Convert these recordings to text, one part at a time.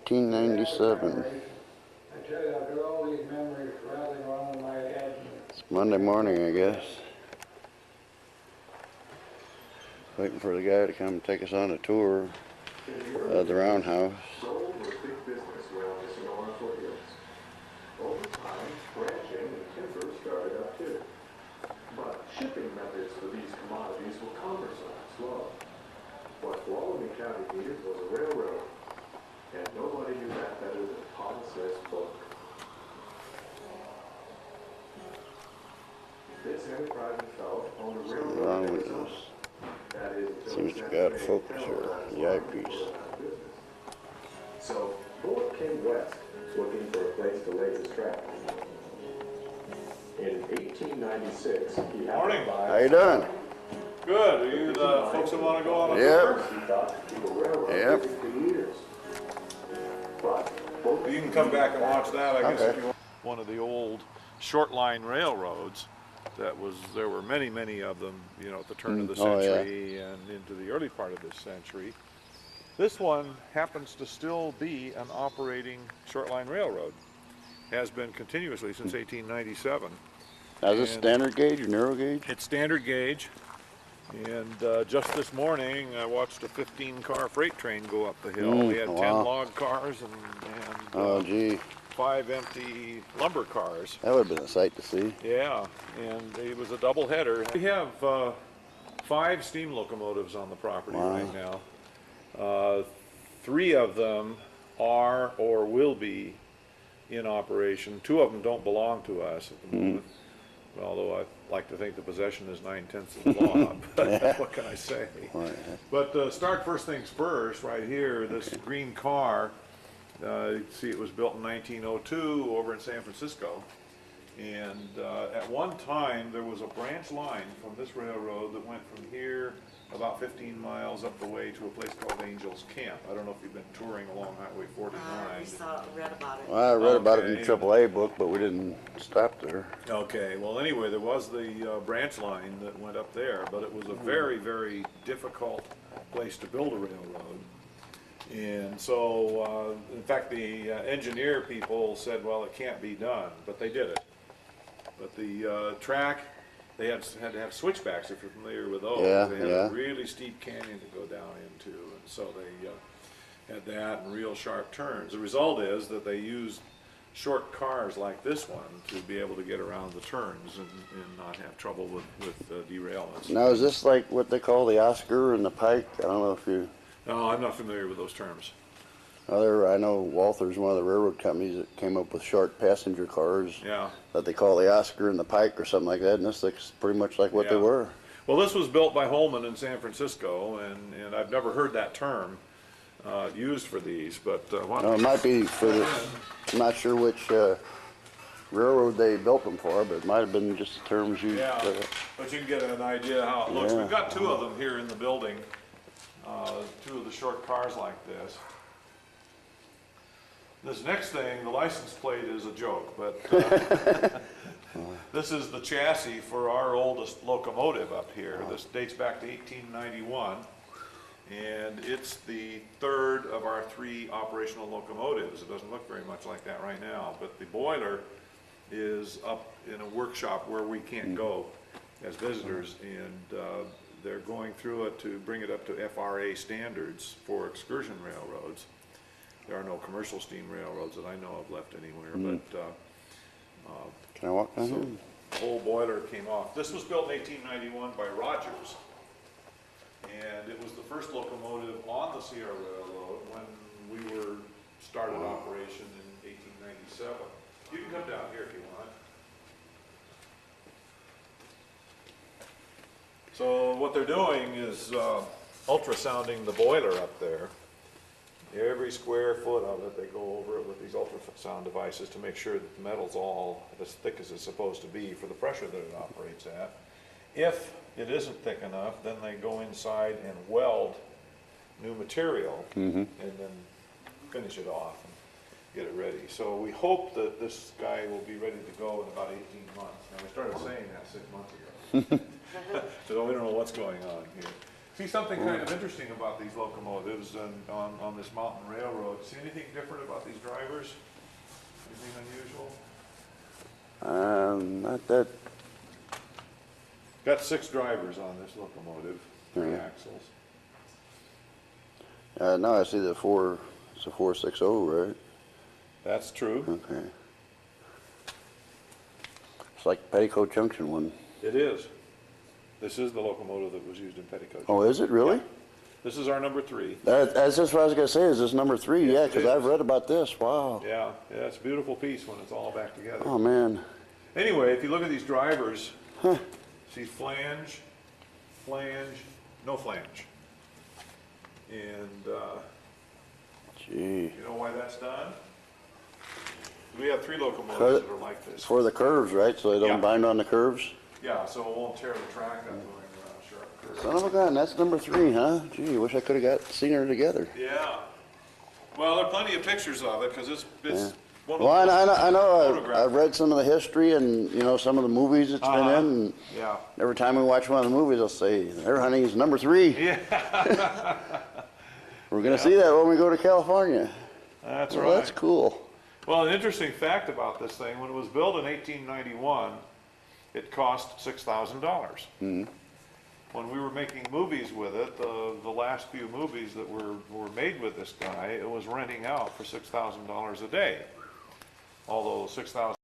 1897. I tell you, I've got all these memories rattling around in my head. It's Monday morning, I guess. Waiting for the guy to come take us on a tour of the roundhouse. Gold was big business around the Sonora foothills. Over time, ranching and timber started up too. But shipping methods for these commodities were cumbersome and slow. What Tuolumne County needed was a railroad, and nobody knew that better than Thomas S. Polk. This enterprising fellow owned a Something railroad. wrong with this. That is, Seems to be out of focus here, the eyepiece. So, Bullock came west, looking for a place to lay his tracks. In 1896, he had Morning. to buy. How you doing? Good. Are you the folks that want to go on a Yep. tour? He thought the railroad Yep. was for years. But Bullock, You can come back and watch that, I guess, Okay. if you want. One of the old short line railroads there were many of them, you know, at the turn of the Oh, yeah. century and into the early part of this century. This one happens to still be an operating short line railroad. Has been continuously since 1897. Now, is this And standard gauge or narrow gauge? It's standard gauge. And just this morning, I watched a 15-car freight train go up the hill. We had 10 wow. log cars and Oh, gee. 5 empty lumber cars. That would have been a sight to see. Yeah, and it was a double header. We have 5 steam locomotives on the property right now. 3 of them are or will be in operation. 2 of them don't belong to us at the moment. Although I like to think the possession is 9/10 of the law, but what can I say? But start first things first, right here, this green car, you see it was built in 1902 over in San Francisco. And at one time, there was a branch line from this railroad that went from here about 15 miles up the way to a place called Angels Camp. I don't know if you've been touring along Highway 49. We read about it. Well, I read about it in the Okay. AAA book, but we didn't stop there. Okay, well anyway, there was the branch line that went up there, but it was a very difficult place to build a railroad. And so, in fact, the engineer people said, well, it can't be done, but they did it. But the track, they had to have switchbacks, if you're familiar with those. Yeah, They had yeah. a really steep canyon to go down into, and so they had that and real sharp turns. The result is that they used short cars like this one to be able to get around the turns and not have trouble with derailments. Now, is this like what they call the Oscar and the Pike? I don't know if you... No, I'm not familiar with those terms. I know Walther's one of the railroad companies that came up with short passenger cars Yeah. that they call the Oscar and the Pike or something like that, and this looks pretty much like what they Yeah. were. Well, this was built by Holman in San Francisco, and I've never heard that term used for these, but No, it might be for the... I'm not sure which railroad they built them for, but it might have been just the terms used. yeah, but you can get an idea how it looks. Yeah. We've got 2 of them here in the building, 2 of the short cars like this. This next thing, the license plate is a joke, but this is the chassis for our oldest locomotive up here. This dates back to 1891, and it's the 3rd of our 3 operational locomotives. It doesn't look very much like that right now, but the boiler is up in a workshop where we can't go as visitors, and they're going through it to bring it up to FRA standards for excursion railroads. There are no commercial steam railroads that I know of left anywhere, but Can I walk down so here? the whole boiler came off. This was built in 1891 by Rogers, and it was the first locomotive on the Sierra Railroad when we were started operation in 1897. You can come down here if you want. So what they're doing is ultrasounding the boiler up there. Every square foot of it, they go over it with these ultrasound devices to make sure that the metal's all as thick as it's supposed to be for the pressure that it operates at. If it isn't thick enough, then they go inside and weld new material and then finish it off and get it ready. So we hope that this guy will be ready to go in about 18 months. Now, we started saying that 6 months ago. So we don't know what's going on here. See something kind of interesting about these locomotives and on this mountain railroad. See anything different about these drivers? Anything unusual? Not that. Got 6 drivers on this locomotive, 3 Yeah. axles. No, I see the 4. It's a 460, right? That's true. Okay. It's like Petticoat Junction one. It is. This is the locomotive that was used in Petticoat. Oh, is it really? This is our number 3. That's just what I was gonna say. Is this number 3? Yes, Yeah, it because is. I've read about this. Wow. Yeah, it's a beautiful piece when it's all back together. Oh man. Anyway, if you look at these drivers, see flange, no flange. And Gee. you know why that's done? We have 3 locomotives that are like this. For the curves, right? So they don't Yeah. bind on the curves. Yeah, so it won't tear the track up going around sharp curves. Son of a gun, that's number 3, huh? Gee, wish I could have seen her together. Yeah. Well, there are plenty of pictures of it because it's one of Well, I the know. photographs. I've read some of the history and some of the movies it's been in. And Yeah. every time we watch one of the movies, they'll say, "There, honey, is number 3." Yeah, We're gonna see that when we go to California. that's Well, right. that's cool. Well, an interesting fact about this thing, when it was built in 1891, it cost $6,000. Mm-hmm. When we were making movies with it, the last few movies that were made with this guy, it was renting out for $6,000 a day. Although 6,000.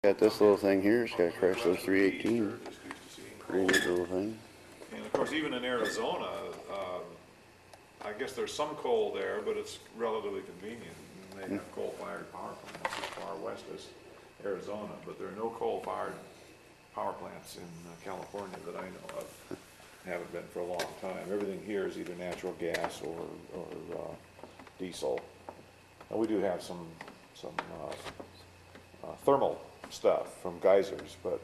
Got this little thing here. It's got a Chrysler 318. Pretty neat little thing. And of course, even in Arizona, I guess there's some coal there, but it's relatively convenient. And they have coal-fired power plants as far west as Arizona, but there are no coal-fired power plants in California that I know of. Haven't been for a long time. Everything here is either natural gas or diesel. And we do have some thermal stuff from geysers, but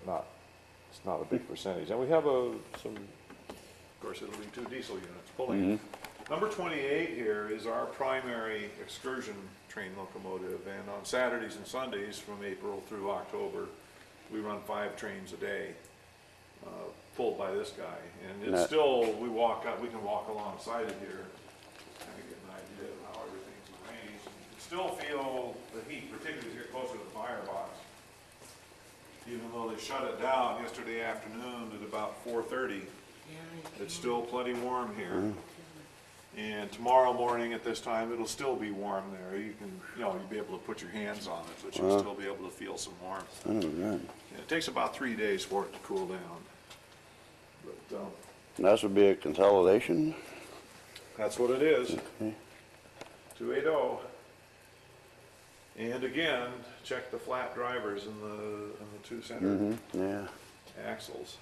it's not a big percentage. And we have some, of course, it'll be 2 diesel units pulling. Number 28 here is our primary excursion train locomotive, and on Saturdays and Sundays from April through October, we run 5 trains a day, pulled by this guy. And it's still, we can walk alongside it here, kind of get an idea of how everything's arranged. You can still feel the heat, particularly as you get closer to the firebox. Even though they shut it down yesterday afternoon at about 4:30, it's still plenty warm here. And tomorrow morning at this time, it'll still be warm there. You can, you'll be able to put your hands on it, but you'll still be able to feel some warmth. Oh, good. And it takes about 3 days for it to cool down. But This would be a consolidation. that's what it is. Okay. 280. And again, check the flat drivers in the 2 center Yeah. axles.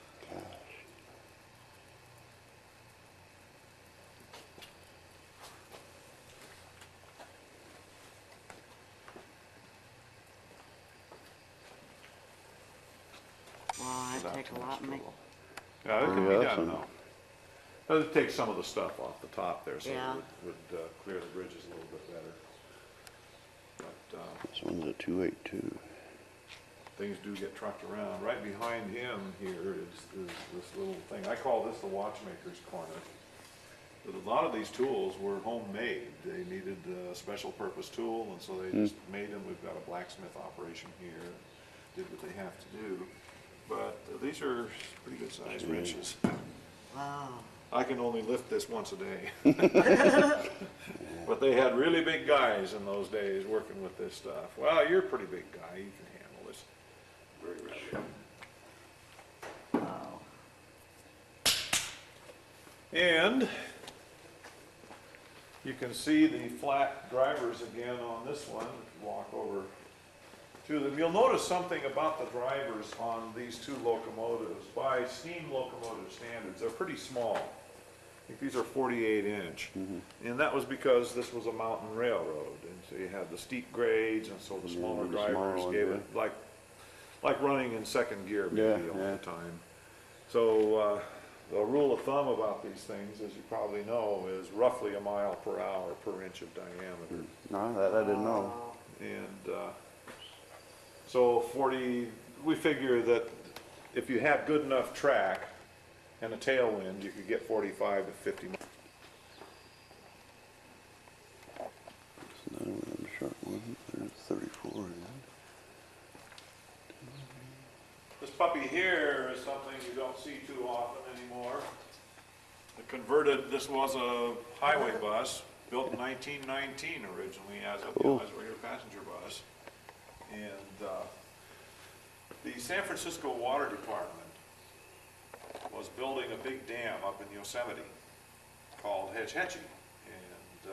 Wow, Without that'd take too a much lot to make. trouble. Yeah, it can be Yeah, done that's though. It takes some of the stuff off the top there, so Yeah. it would clear the bridges a little bit better. But This one's a 282. things do get trucked around. Right behind him here is this little thing. I call this the watchmaker's corner. But a lot of these tools were homemade. They needed a special purpose tool, and so they just made them. We've got a blacksmith operation here, did what they have to do. But these are pretty good sized wrenches. Wow. I can only lift this once a day. But they had really big guys in those days working with this stuff. Well, you're a pretty big guy. You can handle this very readily. Wow. And you can see the flat drivers again on this one. If you walk over to them, you'll notice something about the drivers on these 2 locomotives. By steam locomotive standards, they're pretty small. think these are 48 inch. And that was because this was a mountain railroad, and so you had the steep grades, and so the smaller the smaller drivers ones, gave yeah. it like running in second gear maybe all yeah. the time. So the rule of thumb about these things, as you probably know, is roughly a mile per hour per inch of diameter. No, that I didn't know. And so we figure that if you had good enough track and a tailwind, you could get 45 to 50 miles. It's another one of them short ones. There's 34 in it. This puppy here is something you don't see too often anymore. This was a highway bus, built in 1919 originally as a regular passenger bus. And the San Francisco Water Department was building a big dam up in Yosemite called Hetch Hetchy. And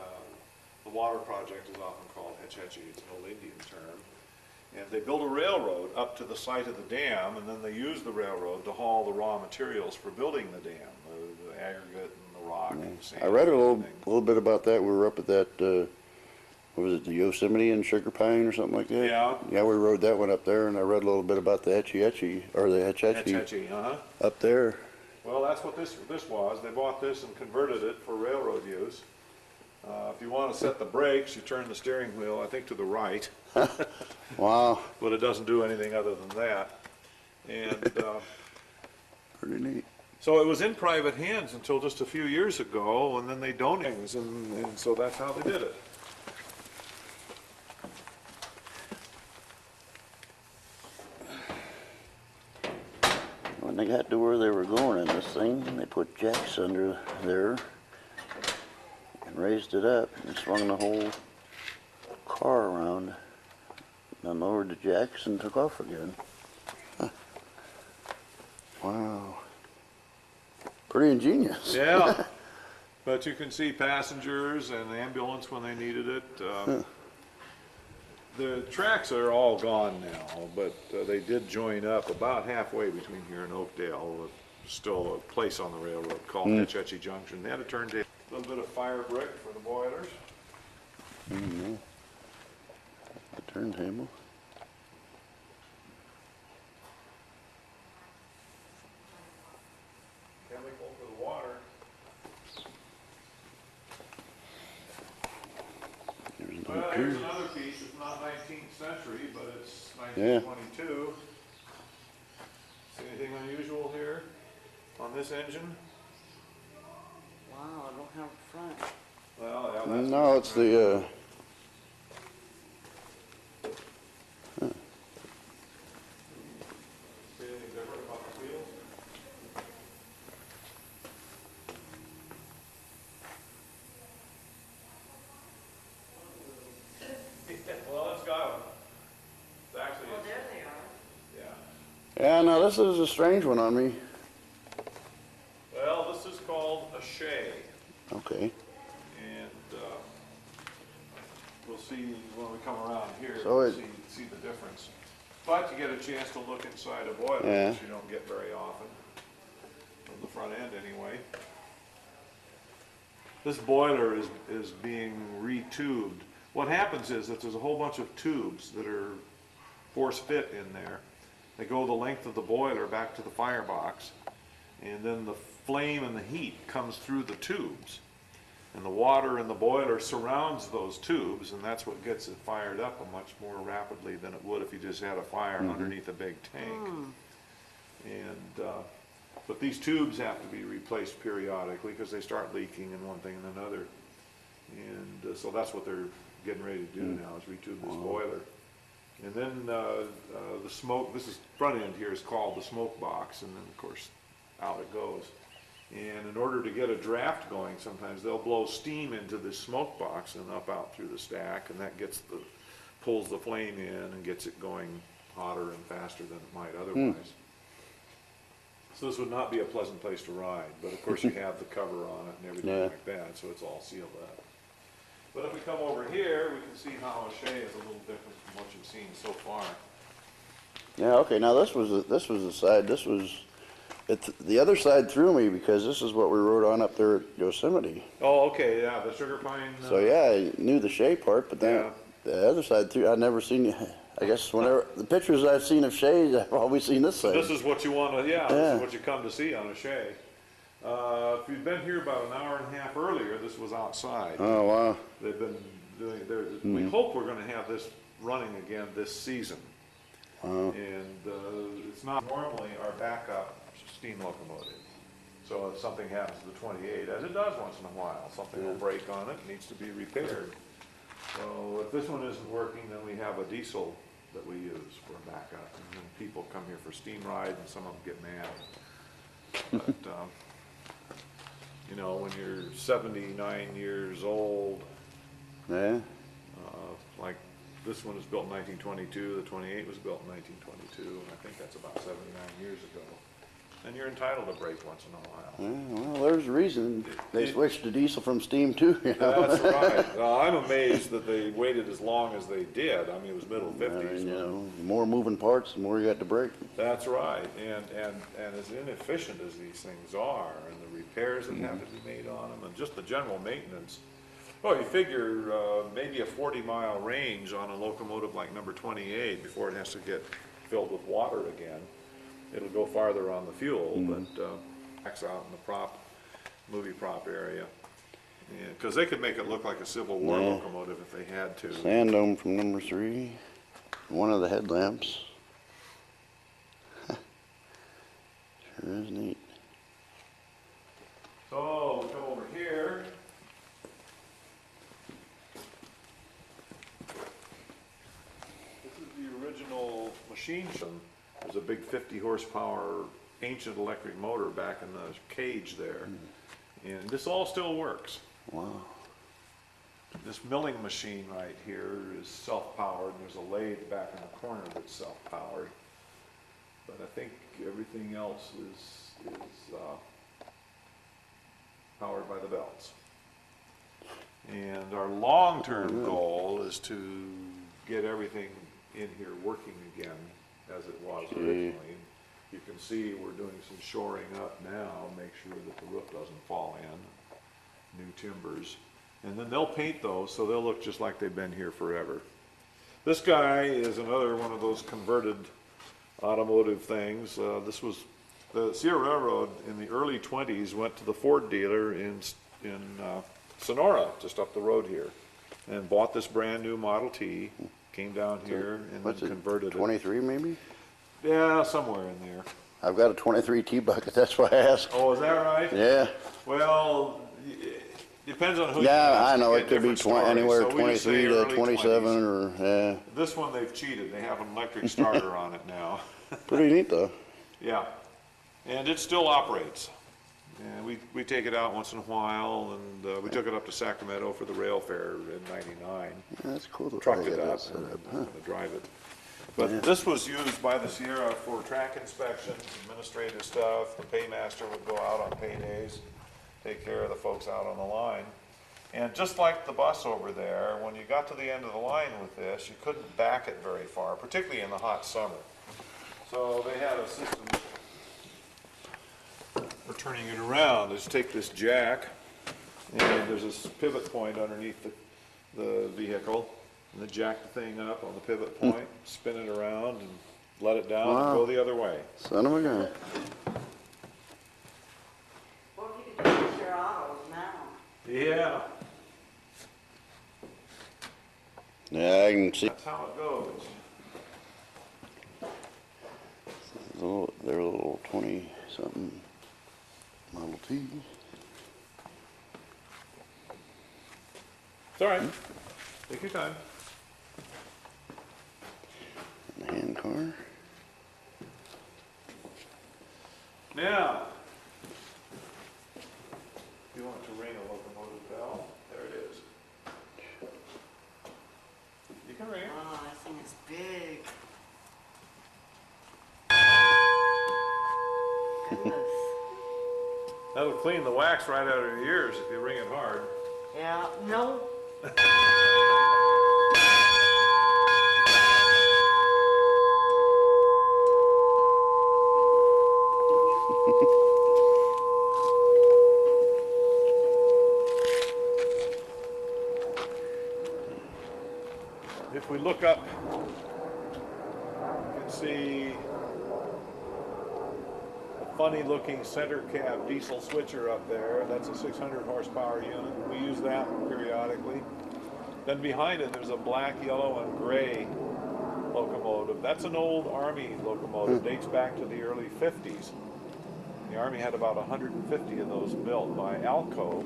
the water project is often called Hetch Hetchy. It's an old Indian term. And they built a railroad up to the site of the dam, and then they used the railroad to haul the raw materials for building the dam, the aggregate and the rock and the sand. I read a and everything. little bit about that. We were up at that, what was it, the Yosemite and Sugar Pine or something like that? Yeah. Yeah, we rode that one up there, and I read a little bit about the Hetchy Hetchy, or the Hetch Hetch Hetchy Hetchy, up there. Well, that's what this was. They bought this and converted it for railroad use. If you want to set the brakes, you turn the steering wheel, I think, to the right. Wow, But it doesn't do anything other than that. And pretty neat. so it was in private hands until just a few years ago, and then they donated things, and so that's how they did it. When they got to where they were going in this thing, they put jacks under there and raised it up and swung the whole car around, then lowered the jacks and took off again. Huh. Wow. Pretty ingenious. Yeah. But you can see passengers and the ambulance when they needed it. The tracks are all gone now, but they did join up about halfway between here and Oakdale, with still a place on the railroad called Petticoat Junction. They had a turntable, a little bit of fire brick for the boilers. Mm-hmm. The turntable. Chemical for the water. There's Well, no here's tree. another piece. It's not 19th century, but it's 1922. See anything unusual here on this engine? Wow, I don't have a front. Well, yeah, that's No, it's the, See anything different about the wheels? Well, it's got them. It's actually, Oh, there they are. yeah. yeah, now this is a strange one on me. Well, this is called a shay, Okay. and we'll see when we come around here, So we'll it- see the difference. But you get a chance to look inside a boiler, Yeah. which you don't get very often, from the front end anyway. This boiler is being retubed. What happens is that there's a whole bunch of tubes that are force fit in there. They go the length of the boiler back to the firebox, and then the flame and the heat comes through the tubes. And the water in the boiler surrounds those tubes, and that's what gets it fired up much more rapidly than it would if you just had a fire underneath a big tank. And but these tubes have to be replaced periodically because they start leaking and one thing and another. And so that's what they're getting ready to do now, is retube this boiler. And then the smoke, this is front end here, is called the smoke box, and then of course out it goes. And in order to get a draft going, sometimes they'll blow steam into this smoke box and up out through the stack, and that pulls the flame in and gets it going hotter and faster than it might otherwise. So this would not be a pleasant place to ride, but of course you have the cover on it and everything Yeah. like that, so it's all sealed up. But if we come over here, we can see how a shay is a little different from what you've seen so far. Yeah, okay, now this was the side, this was The other side threw me because this is what we rode on up there at Yosemite. Oh, okay, yeah, the sugar pine. So yeah, I knew the Shea part, but then Yeah. the other side threw. I'd never seen. I guess whenever the pictures I've seen of Shea, I've always seen this side. This is what you want to, this Yeah. is what you come to see on a Shea. If you'd been here about an hour and a half earlier, this was outside. Oh wow. They've been doing, we hope we're gonna have this running again this season. Wow. And it's not normally our backup steam locomotive. So if something happens to the 28, as it does once in a while, something will break on it, needs to be repaired. So if this one isn't working, then we have a diesel that we use for backup. And then people come here for steam ride and some of them get mad. But, you know, when you're 79 years old, Yeah. like this one was built in 1922, the 28 was built in 1922, and I think that's about 79 years ago. And you're entitled to break once in a while. Yeah, well, there's a reason they switched to diesel from steam too. You know? That's right. I'm amazed that they waited as long as they did. I mean, it was middle 50s. You know, the more moving parts, the more you got to break. That's right. And as inefficient as these things are, and the repairs that have to be made on them, and just the general maintenance. Well, you figure maybe a 40-mile range on a locomotive like number 28 before it has to get filled with water again. It'll go farther on the fuel, but backs out in the movie prop area. Because they could make it look like a Civil War locomotive if they had to. Sand dome from number 3. One of the headlamps. Sure is neat. So, we come over here. This is the original machine shop. There's a big 50 horsepower ancient electric motor back in the cage there. And this all still works. Wow. This milling machine right here is self-powered. There's a lathe back in the corner that's self-powered. But I think everything else is powered by the belts. And our long-term goal is to get everything in here working again as it was originally. You can see we're doing some shoring up now, make sure that the roof doesn't fall in, new timbers. And then they'll paint those so they'll look just like they've been here forever. This guy is another one of those converted automotive things. This was the Sierra Railroad in the early 20s went to the Ford dealer in Sonora, just up the road here, and bought this brand new Model T, came down here and then converted 23 maybe? Yeah, somewhere in there. I've got a 23 T-bucket, that's why I asked. Oh, is that right? Yeah. Well, depends on who you Yeah, ask. I know, You it get could be different stories. anywhere So we just say 23 to early 27 20s. or, yeah. This one they've cheated. They have an electric starter on it now. Pretty neat though. Yeah, and it still operates. And we take it out once in a while, and we took it up to Sacramento for the rail fair in '99. Yeah, that's cool. Trucked to it get up that set and up, I'm huh? gonna drive it. But this was used by the Sierra for track inspections, administrative stuff. The paymaster would go out on paydays, take care of the folks out on the line. And just like the bus over there, when you got to the end of the line with this, you couldn't back it very far, particularly in the hot summer. So they had a system for turning it around. Just take this jack, and there's this pivot point underneath the vehicle, and then jack the thing up on the pivot point, spin it around, and let it down and Wow. go the other way. Son of a gun. Well, if you could do your autos now. Yeah, Yeah, I can see. that's how it goes. They're a little 20-something Model T. It's all right. Take your time. And the hand car. Now, if you want to ring a locomotive bell, there it is. You can ring it. Oh, that thing is big. Goodness. That'll clean the wax right out of your ears if you ring it hard. Yeah, no. if we look up, you can see a funny looking center cab diesel switcher up there. That's a 600 horsepower unit. We use that periodically. Then behind it there's a black, yellow, and gray locomotive. That's an old Army locomotive, dates back to the early 50s. The Army had about 150 of those built by Alco,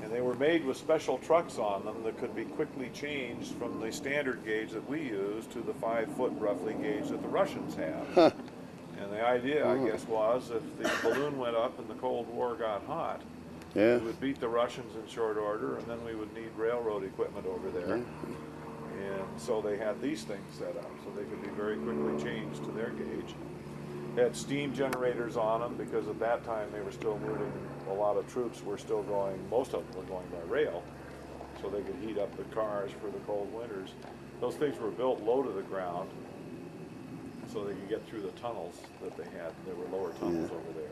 and they were made with special trucks on them that could be quickly changed from the standard gauge that we use to the 5-foot roughly gauge that the Russians have. And the idea, I guess, was if the balloon went up and the Cold War got hot, we would beat the Russians in short order, and then we would need railroad equipment over there. And so they had these things set up so they could be very quickly changed to their gauge. They had steam generators on them because at that time they were still moving, a lot of troops were still going, most of them were going by rail, so they could heat up the cars for the cold winters. Those things were built low to the ground so they could get through the tunnels that they had. There were lower tunnels over there.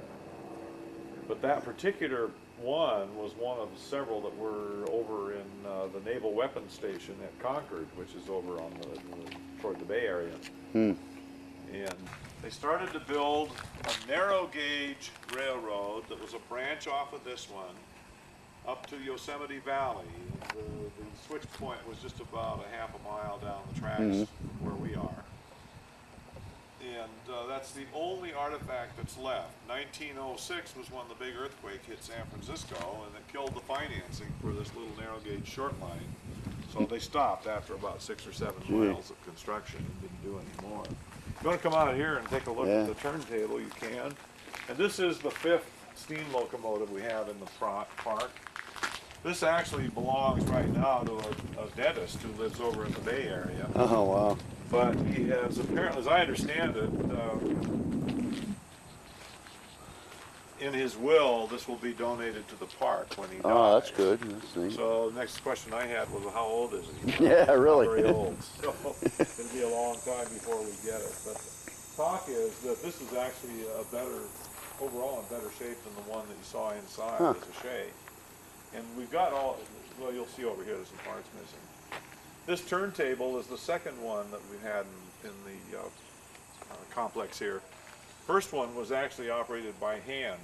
But that particular one was one of several that were over in the Naval Weapons Station at Concord, which is over on toward the Bay Area. And they started to build a narrow gauge railroad that was a branch off of this one up to Yosemite Valley. The switch point was just about a half a mile down the tracks from where we are. And that's the only artifact that's left. 1906 was when the big earthquake hit San Francisco, and it killed the financing for this little narrow gauge short line. So they stopped after about 6 or 7 miles of construction and didn't do any more. If you want to come out of here and take a look at the turntable, you can. And this is the 5th steam locomotive we have in the park. This actually belongs right now to a dentist who lives over in the Bay Area. Oh, wow. But he has apparently, as I understand it, in his will, this will be donated to the park when he dies. Oh, that's good. That's neat. So the next question I had was, how old is he? Yeah, really. Not very old. So it'll be a long time before we get it. But the talk is that this is actually overall in better shape than the one that you saw inside as a shay. And we've got well, you'll see over here there's some parts missing. This turntable is the second one that we've had in the complex here. First one was actually operated by hand.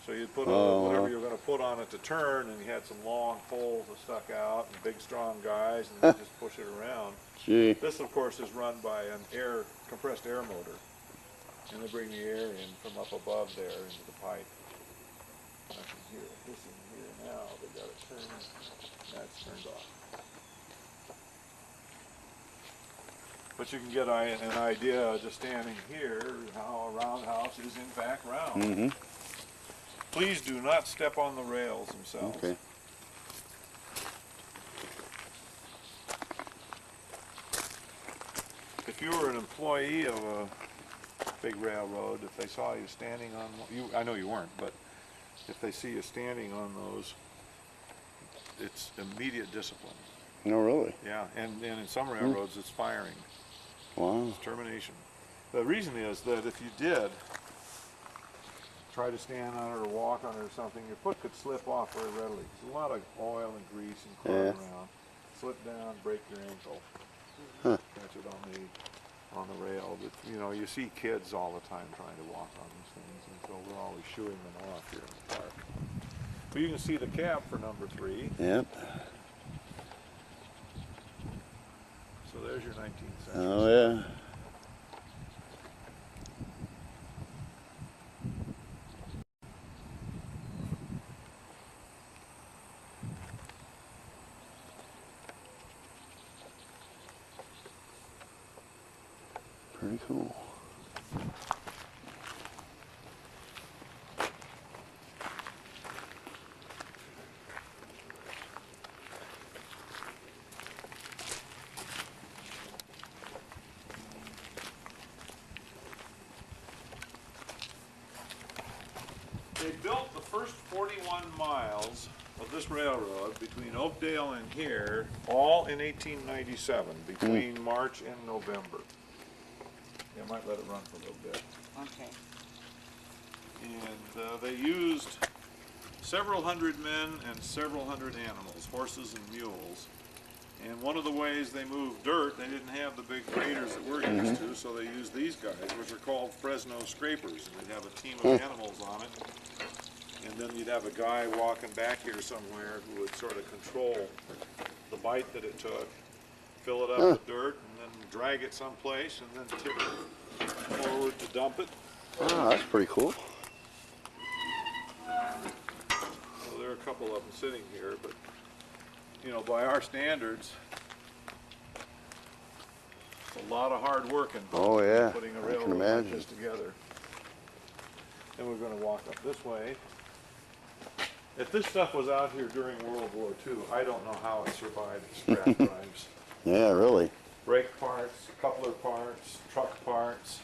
So you'd put whatever you were going to put on it to turn, and you had some long poles that stuck out, and big strong guys, and you just push it around. Gee. This, of course, is run by an compressed air motor. And they bring the air in from up above there into the pipe. I can hear it hissing here now. They got it turned. That's turned off. But you can get an idea just standing here how a roundhouse is in fact round. Please do not step on the rails themselves. Okay. If you were an employee of a big railroad, if they saw you standing on I know you weren't, but if they see you standing on those, it's immediate discipline. No, really? Yeah, and in some railroads it's firing. Wow. It's termination. The reason is that if you did try to stand on it or walk on it or something, your foot could slip off very readily. There's a lot of oil and grease and chlorine around. Slip down, break your ankle. Catch it on the rail. But you know, you see kids all the time trying to walk on these things, and so we're always shooing them off here in the park. But you can see the cab for number 3. Yep. So there's your 19th century. Oh, yeah. Pretty cool. They built the first 41 miles of this railroad between Oakdale and here, all in 1897, between March and November. Yeah, I might let it run for a little bit. Okay. And they used several hundred men and several hundred animals, horses and mules, And one of the ways they moved dirt, they didn't have the big graders that we're used to, so they used these guys, which are called Fresno scrapers. And they'd have a team of animals on it. And then you'd have a guy walking back here somewhere who would sort of control the bite that it took, fill it up with dirt, and then drag it someplace, and then tip it forward to dump it. Oh, that's pretty cool. So there are a couple of them sitting here, but you know, by our standards, it's a lot of hard work involved Oh, yeah, in putting a I can railroad like imagine. this together. Then we're going to walk up this way. If this stuff was out here during World War II, I don't know how it survived the scrap drives. Yeah, really. Brake parts, coupler parts, truck parts.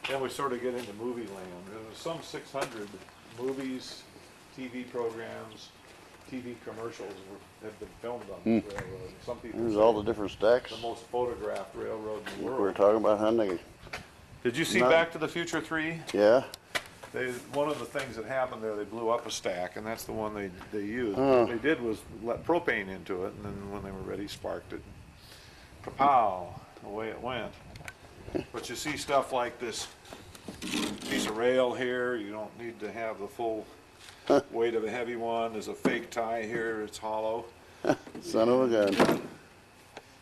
Then we sort of get into movie land. There's some 600 movies, TV programs, TV commercials have been filmed on this railroad. Some people There's say all the different stacks. the most photographed railroad in the We were world. talking about hunting. Did you see No. Back to the Future 3? Yeah. One of the things that happened there, they blew up a stack, and that's the one they used. Oh. What they did was let propane into it, and then when they were ready, sparked it. Kapow! Away it went. But you see stuff like this piece of rail here, you don't need to have the full weight of a heavy one. There's a fake tie here, it's hollow. Son of a gun.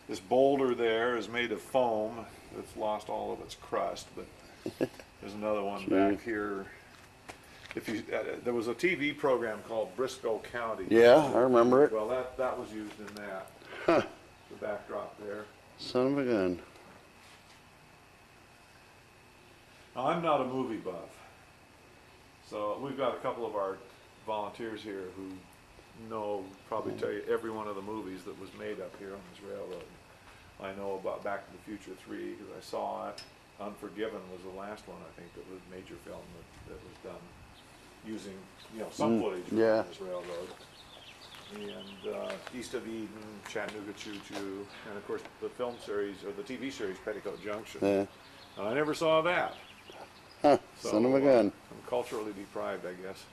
This boulder there is made of foam. It's lost all of its crust, but there's another one back here. If you, there was a TV program called Briscoe County. Yeah, I remember it. Well, that was used in that. Huh. The backdrop there. Son of a gun. Now, I'm not a movie buff, so we've got a couple of our volunteers here who know, probably tell you every one of the movies that was made up here on this railroad. I know about Back to the Future 3 because I saw it. Unforgiven was the last one, I think, that was a major film that was done using, you know, some footage from yeah. this railroad. And East of Eden, Chattanooga Choo Choo, and of course the film series, or the TV series Petticoat Junction. Yeah. And I never saw that. Huh. So, Son of a gun. I'm culturally deprived, I guess.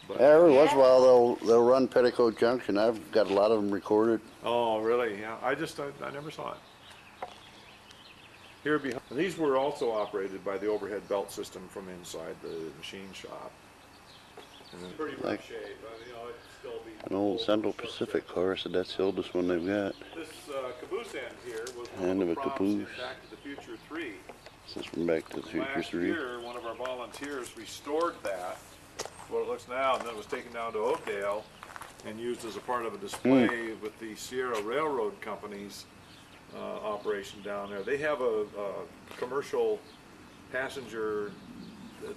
But, Yeah, every once in a while they'll run Petticoat Junction. I've got a lot of them recorded. oh, really? Yeah. I never saw it. Here behind, these were also operated by the overhead belt system from inside the machine shop. And in pretty rough Like shape. You know, it'd still be an old Central Pacific car, so that's the oldest one they've got. This caboose end here was one End of of the a props in caboose. Back to the Future 3. This is from Back to the Future Last 3. year, one of our volunteers restored that, what it looks now, and then it was taken down to Oakdale and used as a part of a display with the Sierra Railroad Company's operation down there. They have a commercial passenger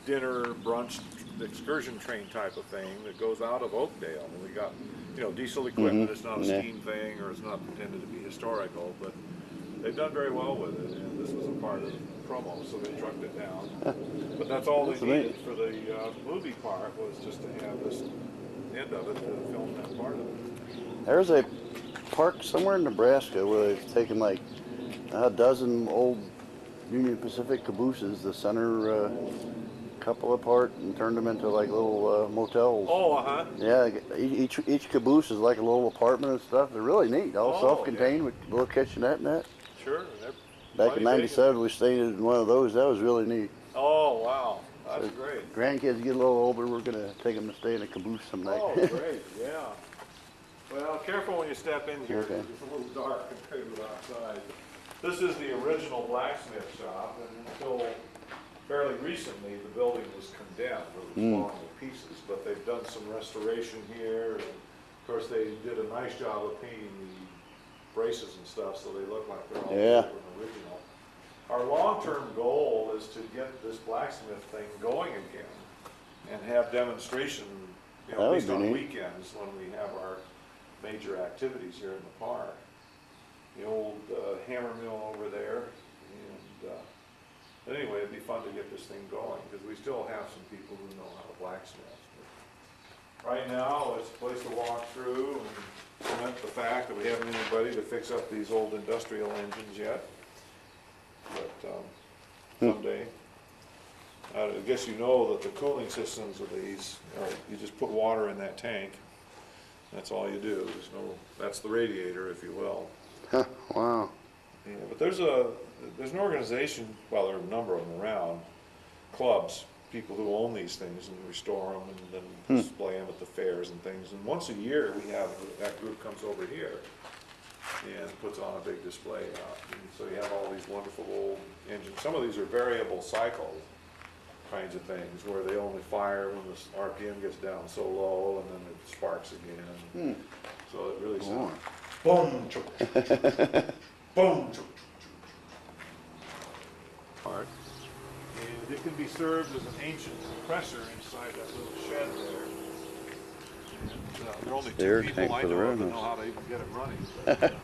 dinner, brunch, excursion train type of thing that goes out of Oakdale. And we got, you know, diesel equipment. It's not a Yeah. steam thing, or it's not intended to be historical, but they've done very well with it, and this was a part of the promo, so they trucked it down. But that's all That's they needed neat. for the movie part, was just to have this end of it to film that part of it. There's a park somewhere in Nebraska where they've taken like a dozen old Union Pacific cabooses, the center couple apart, and turned them into like little motels. Oh, uh-huh. Yeah, each caboose is like a little apartment and stuff. They're really neat, all Oh, self-contained with a little kitchenette and that. Sure. they're Back in plenty big. '97, we stayed in one of those. That was really neat. Oh, wow. That's great. Grandkids get a little older, we're gonna take them to stay in a caboose some night. Oh, great, yeah. Well, careful when you step in here, Okay. it's a little dark compared to outside. This is the original blacksmith shop, and until fairly recently, the building was condemned, it was falling to pieces, but they've done some restoration here, and of course, they did a nice job of painting the braces and stuff, so they look like they're all Yeah. original. Our long-term goal is to get this blacksmith thing going again, and have demonstration, you know, That at would least be on neat. weekends when we have our major activities here in the park. The old hammer mill over there, and but anyway, it'd be fun to get this thing going, because we still have some people who know how to blacksmith. But right now, it's a place to walk through and cement the fact that we haven't anybody to fix up these old industrial engines yet. But someday. I guess you know that the cooling systems of these, you just put water in that tank. That's all you do. That's the radiator, if you will. Huh, wow. Yeah, but there's an organization, well, there are a number of them around, clubs, people who own these things and restore them and then display them at the fairs and things. And once a year, that group comes over here and puts on a big display out. And so you have all these wonderful old engines. Some of these are variable cycle kinds of things where they only fire when the RPM gets down so low and then it sparks again. So it really sounds boom, chook, boom, chook. And it can be served as an ancient compressor inside that little shed there. And there are only Air two tank people I for the know of that room. know how to even get it running. But,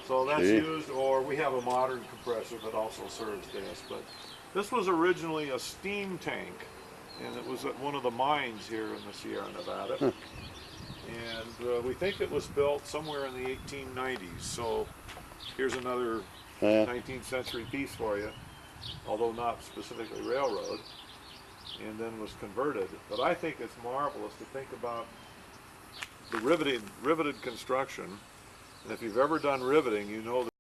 so that's Gee. used, or we have a modern compressor that also serves this. But this was originally a steam tank, and it was at one of the mines here in the Sierra Nevada. And we think it was built somewhere in the 1890s. So here's another 19th century piece for you, although not specifically railroad, and then was converted. But I think it's marvelous to think about the riveted construction. And if you've ever done riveting, you know that